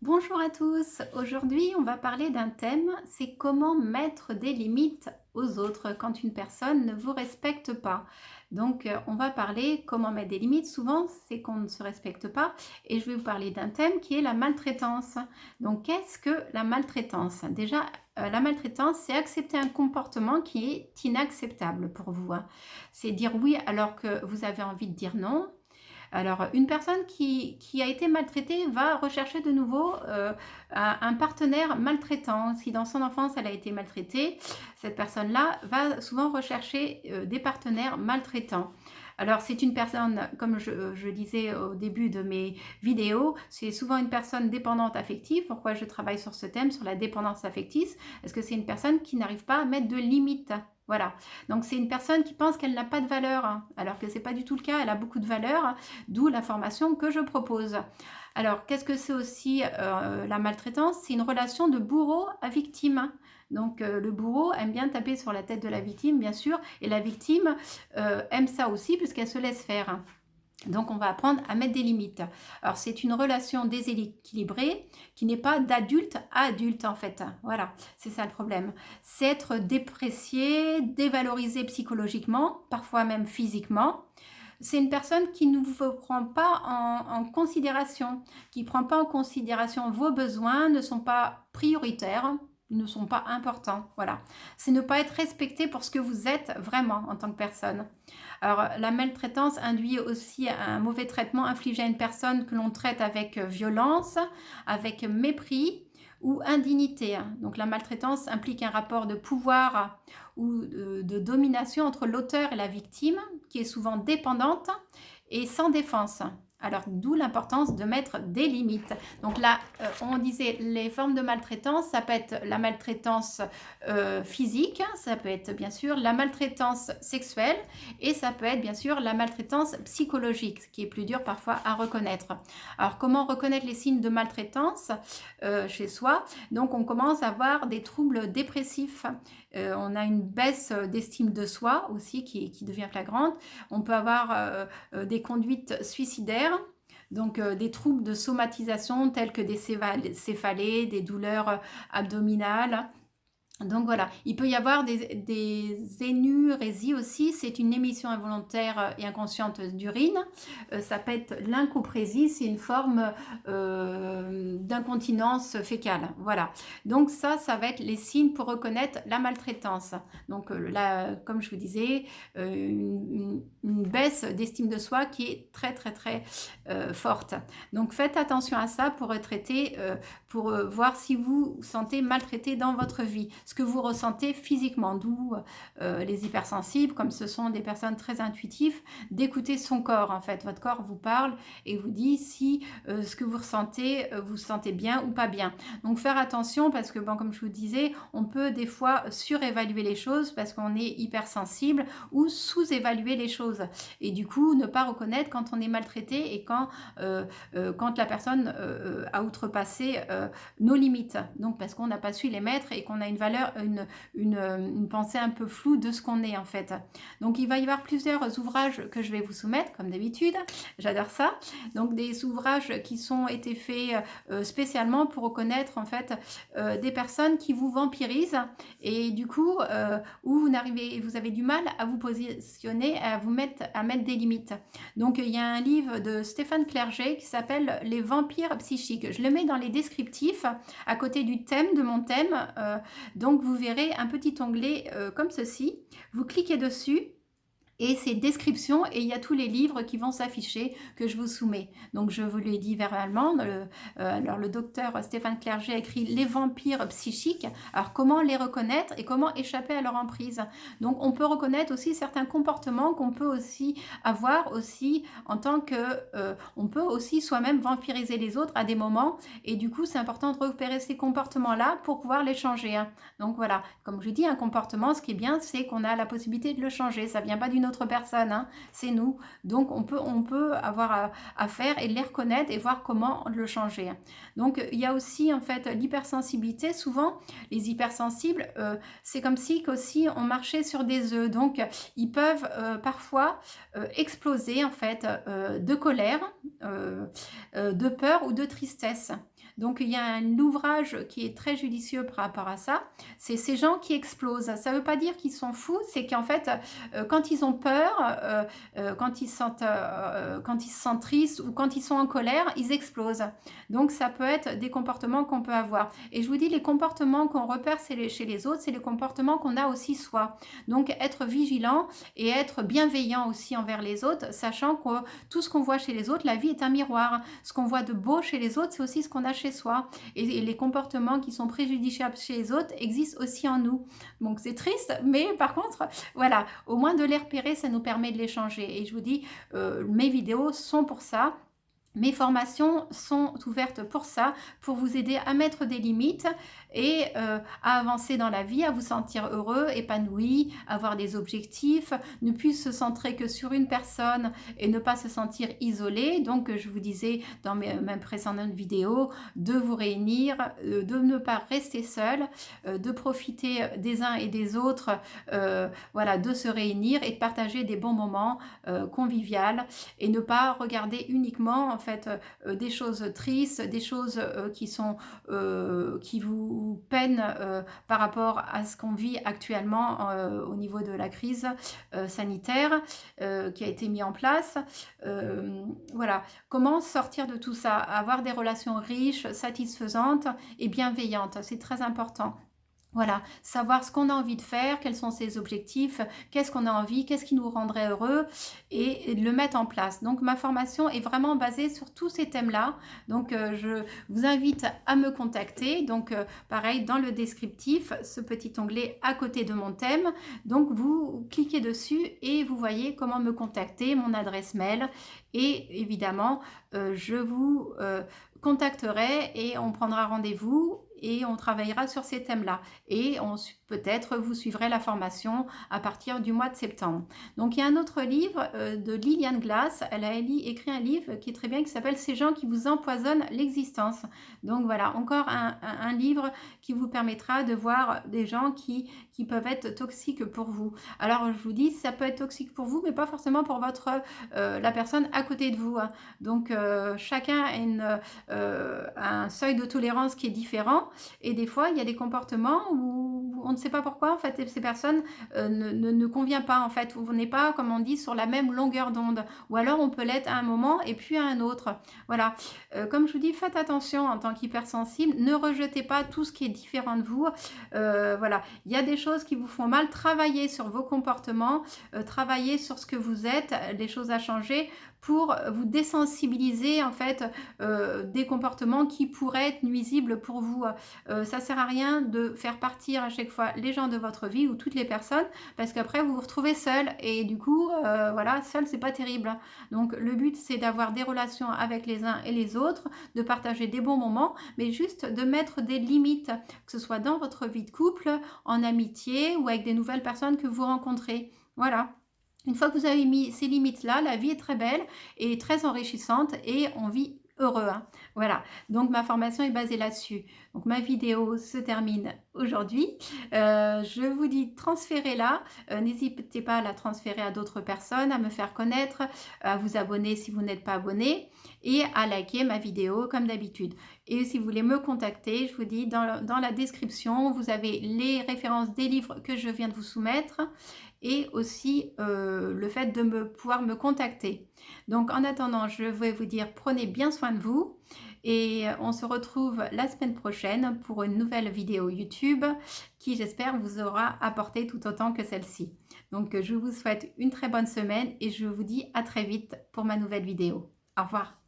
Bonjour à tous, aujourd'hui on va parler d'un thème, c'est comment mettre des limites aux autres quand une personne ne vous respecte pas. Donc on va parler comment mettre des limites, souvent c'est qu'on ne se respecte pas et je vais vous parler d'un thème qui est la maltraitance. Donc qu'est-ce que la maltraitance? Déjà la maltraitance c'est accepter un comportement qui est inacceptable pour vous, hein. C'est dire oui alors que vous avez envie de dire non. Alors, une personne qui a été maltraitée va rechercher de nouveau un partenaire maltraitant. Si dans son enfance, elle a été maltraitée, cette personne-là va souvent rechercher des partenaires maltraitants. Alors, c'est une personne, comme je disais au début de mes vidéos, c'est souvent une personne dépendante affective. Pourquoi je travaille sur ce thème, sur la dépendance affective? Parce que c'est une personne qui n'arrive pas à mettre de limites. Voilà. Donc, c'est une personne qui pense qu'elle n'a pas de valeur, hein, alors que ce n'est pas du tout le cas. Elle a beaucoup de valeur, d'où la formation que je propose. Alors, qu'est-ce que c'est aussi la maltraitance? C'est une relation de bourreau à victime. Donc, le bourreau aime bien taper sur la tête de la victime, bien sûr, et la victime aime ça aussi puisqu'elle se laisse faire. Donc, on va apprendre à mettre des limites. Alors, c'est une relation déséquilibrée qui n'est pas d'adulte à adulte, en fait. Voilà, c'est ça le problème. C'est être déprécié, dévalorisé psychologiquement, parfois même physiquement. C'est une personne qui ne vous prend pas en considération, qui ne prend pas en considération vos besoins, ne sont pas prioritaires, ne sont pas importants. Voilà. C'est ne pas être respecté pour ce que vous êtes vraiment en tant que personne. Alors, la maltraitance induit aussi un mauvais traitement infligé à une personne que l'on traite avec violence, avec mépris ou indignité. Donc, la maltraitance implique un rapport de pouvoir ou de domination entre l'auteur et la victime, qui est souvent dépendante et sans défense. Alors, d'où l'importance de mettre des limites. Donc là, on disait les formes de maltraitance, ça peut être la maltraitance physique, ça peut être bien sûr la maltraitance sexuelle et ça peut être bien sûr la maltraitance psychologique, ce qui est plus dur parfois à reconnaître. Alors, comment reconnaître les signes de maltraitance chez soi? Donc, on commence à avoir des troubles dépressifs. On a une baisse d'estime de soi aussi qui devient flagrante. On peut avoir des conduites suicidaires, donc des troubles de somatisation tels que des céphalées, des douleurs abdominales. Donc voilà, il peut y avoir des énurésies aussi, c'est une émission involontaire et inconsciente d'urine. Ça peut être l'incoprésie, c'est une forme d'incontinence fécale. Voilà, donc ça va être les signes pour reconnaître la maltraitance. Donc là, comme je vous disais, une baisse d'estime de soi qui est très très très forte. Donc faites attention à ça pour traiter, pour voir si vous vous sentez maltraité dans votre vie, ce que vous ressentez physiquement, d'où les hypersensibles, comme ce sont des personnes très intuitives, d'écouter son corps en fait. Votre corps vous parle et vous dit si ce que vous ressentez, vous sentez bien ou pas bien. Donc faire attention parce que, bon, comme je vous disais, on peut des fois surévaluer les choses parce qu'on est hypersensible ou sous-évaluer les choses. Et du coup, ne pas reconnaître quand on est maltraité et quand la personne a outrepassé nos limites. Donc parce qu'on n'a pas su les mettre et qu'on a une valeur, une pensée un peu floue de ce qu'on est en fait. Donc il va y avoir plusieurs ouvrages que je vais vous soumettre comme d'habitude. J'adore ça. Donc des ouvrages qui sont été faits spécialement pour reconnaître en fait des personnes qui vous vampirisent et du coup où vous avez du mal à vous positionner, à mettre des limites. Donc il y a un livre de Stéphane Clerget qui s'appelle Les vampires psychiques. Je le mets dans les descriptifs à côté du thème de mon thème. Donc vous verrez un petit onglet comme ceci. Vous cliquez dessus et c'est description et il y a tous les livres qui vont s'afficher que je vous soumets. Donc je vous l'ai dit verbalement, alors le docteur Stéphane Clerget a écrit Les vampires psychiques, alors comment les reconnaître et comment échapper à leur emprise. Donc on peut reconnaître aussi certains comportements qu'on peut aussi avoir aussi en tant que, on peut aussi soi-même vampiriser les autres à des moments et du coup c'est important de repérer ces comportements-là pour pouvoir les changer, hein. Donc voilà, comme je dis, un comportement, ce qui est bien, c'est qu'on a la possibilité de le changer, ça vient pas d'une autre personne, hein, c'est nous. Donc on peut avoir à faire et les reconnaître et voir comment le changer. Donc il y a aussi en fait l'hypersensibilité. Souvent les hypersensibles, c'est comme si aussi on marchait sur des œufs. Donc ils peuvent parfois exploser en fait de colère, de peur ou de tristesse. Donc il y a un ouvrage qui est très judicieux par rapport à ça, c'est ces gens qui explosent. Ça ne veut pas dire qu'ils sont fous, c'est qu'en fait, quand ils ont peur, quand ils se sentent tristes ou quand ils sont en colère, ils explosent. Donc ça peut être des comportements qu'on peut avoir. Et je vous dis, les comportements qu'on repère chez les autres, c'est les comportements qu'on a aussi soi. Donc être vigilant et être bienveillant aussi envers les autres, sachant que tout ce qu'on voit chez les autres, la vie est un miroir. Ce qu'on voit de beau chez les autres, c'est aussi ce qu'on a chez soi. Et les comportements qui sont préjudiciables chez les autres existent aussi en nous. Donc c'est triste, mais par contre, voilà, au moins de les repérer, ça nous permet de les changer. Et je vous dis, mes vidéos sont pour ça. Mes formations sont ouvertes pour ça, pour vous aider à mettre des limites et à avancer dans la vie, à vous sentir heureux, épanoui, avoir des objectifs, ne plus se centrer que sur une personne et ne pas se sentir isolé. Donc je vous disais dans mes précédentes vidéos de vous réunir, de ne pas rester seul, de profiter des uns et des autres, voilà, de se réunir et de partager des bons moments conviviaux et ne pas regarder uniquement en fait des choses tristes, des choses qui vous peinent par rapport à ce qu'on vit actuellement au niveau de la crise sanitaire qui a été mise en place. Voilà, comment sortir de tout ça, avoir des relations riches, satisfaisantes et bienveillantes, c'est très important. Voilà, savoir ce qu'on a envie de faire, quels sont ses objectifs, qu'est-ce qu'on a envie, qu'est-ce qui nous rendrait heureux et de le mettre en place. Donc ma formation est vraiment basée sur tous ces thèmes-là. Donc je vous invite à me contacter. Donc pareil, dans le descriptif, ce petit onglet à côté de mon thème. Donc vous cliquez dessus et vous voyez comment me contacter, mon adresse mail. Et évidemment, je vous contacterai et on prendra rendez-vous et on travaillera sur ces thèmes-là. Et peut-être vous suivrez la formation à partir du mois de septembre. Donc il y a un autre livre de Lillian Glass. Elle a écrit un livre qui est très bien, qui s'appelle « Ces gens qui vous empoisonnent l'existence ». Donc voilà, encore un livre qui vous permettra de voir des gens qui peuvent être toxiques pour vous. Alors je vous dis, ça peut être toxique pour vous, mais pas forcément pour la personne à côté de vous. Hein. Donc chacun a un seuil de tolérance qui est différent. Et des fois, il y a des comportements où on ne sait pas pourquoi, en fait, ces personnes ne conviennent pas, en fait. On n'est pas, comme on dit, sur la même longueur d'onde. Ou alors, on peut l'être à un moment et puis à un autre. Voilà. Comme je vous dis, faites attention en tant qu'hypersensible. Ne rejetez pas tout ce qui est différent de vous. Voilà. Il y a des choses qui vous font mal. Travaillez sur vos comportements. Travaillez sur ce que vous êtes. Des choses à changer pour vous désensibiliser en fait des comportements qui pourraient être nuisibles pour vous. Ça sert à rien de faire partir à chaque fois les gens de votre vie ou toutes les personnes parce qu'après vous vous retrouvez seul et du coup voilà, seul c'est pas terrible. Donc le but c'est d'avoir des relations avec les uns et les autres, de partager des bons moments, mais juste de mettre des limites, que ce soit dans votre vie de couple, en amitié ou avec des nouvelles personnes que vous rencontrez. Voilà. Une fois que vous avez mis ces limites-là, la vie est très belle et très enrichissante et on vit heureux. Hein. Voilà, donc ma formation est basée là-dessus. Donc ma vidéo se termine aujourd'hui. Je vous dis transférez-la. N'hésitez pas à la transférer à d'autres personnes, à me faire connaître, à vous abonner si vous n'êtes pas abonné et à liker ma vidéo comme d'habitude. Et si vous voulez me contacter, je vous dis dans la description, vous avez les références des livres que je viens de vous soumettre et aussi le fait de pouvoir me contacter. Donc en attendant, je vais vous dire prenez bien soin de vous et on se retrouve la semaine prochaine pour une nouvelle vidéo YouTube qui j'espère vous aura apporté tout autant que celle-ci. Donc je vous souhaite une très bonne semaine et je vous dis à très vite pour ma nouvelle vidéo. Au revoir.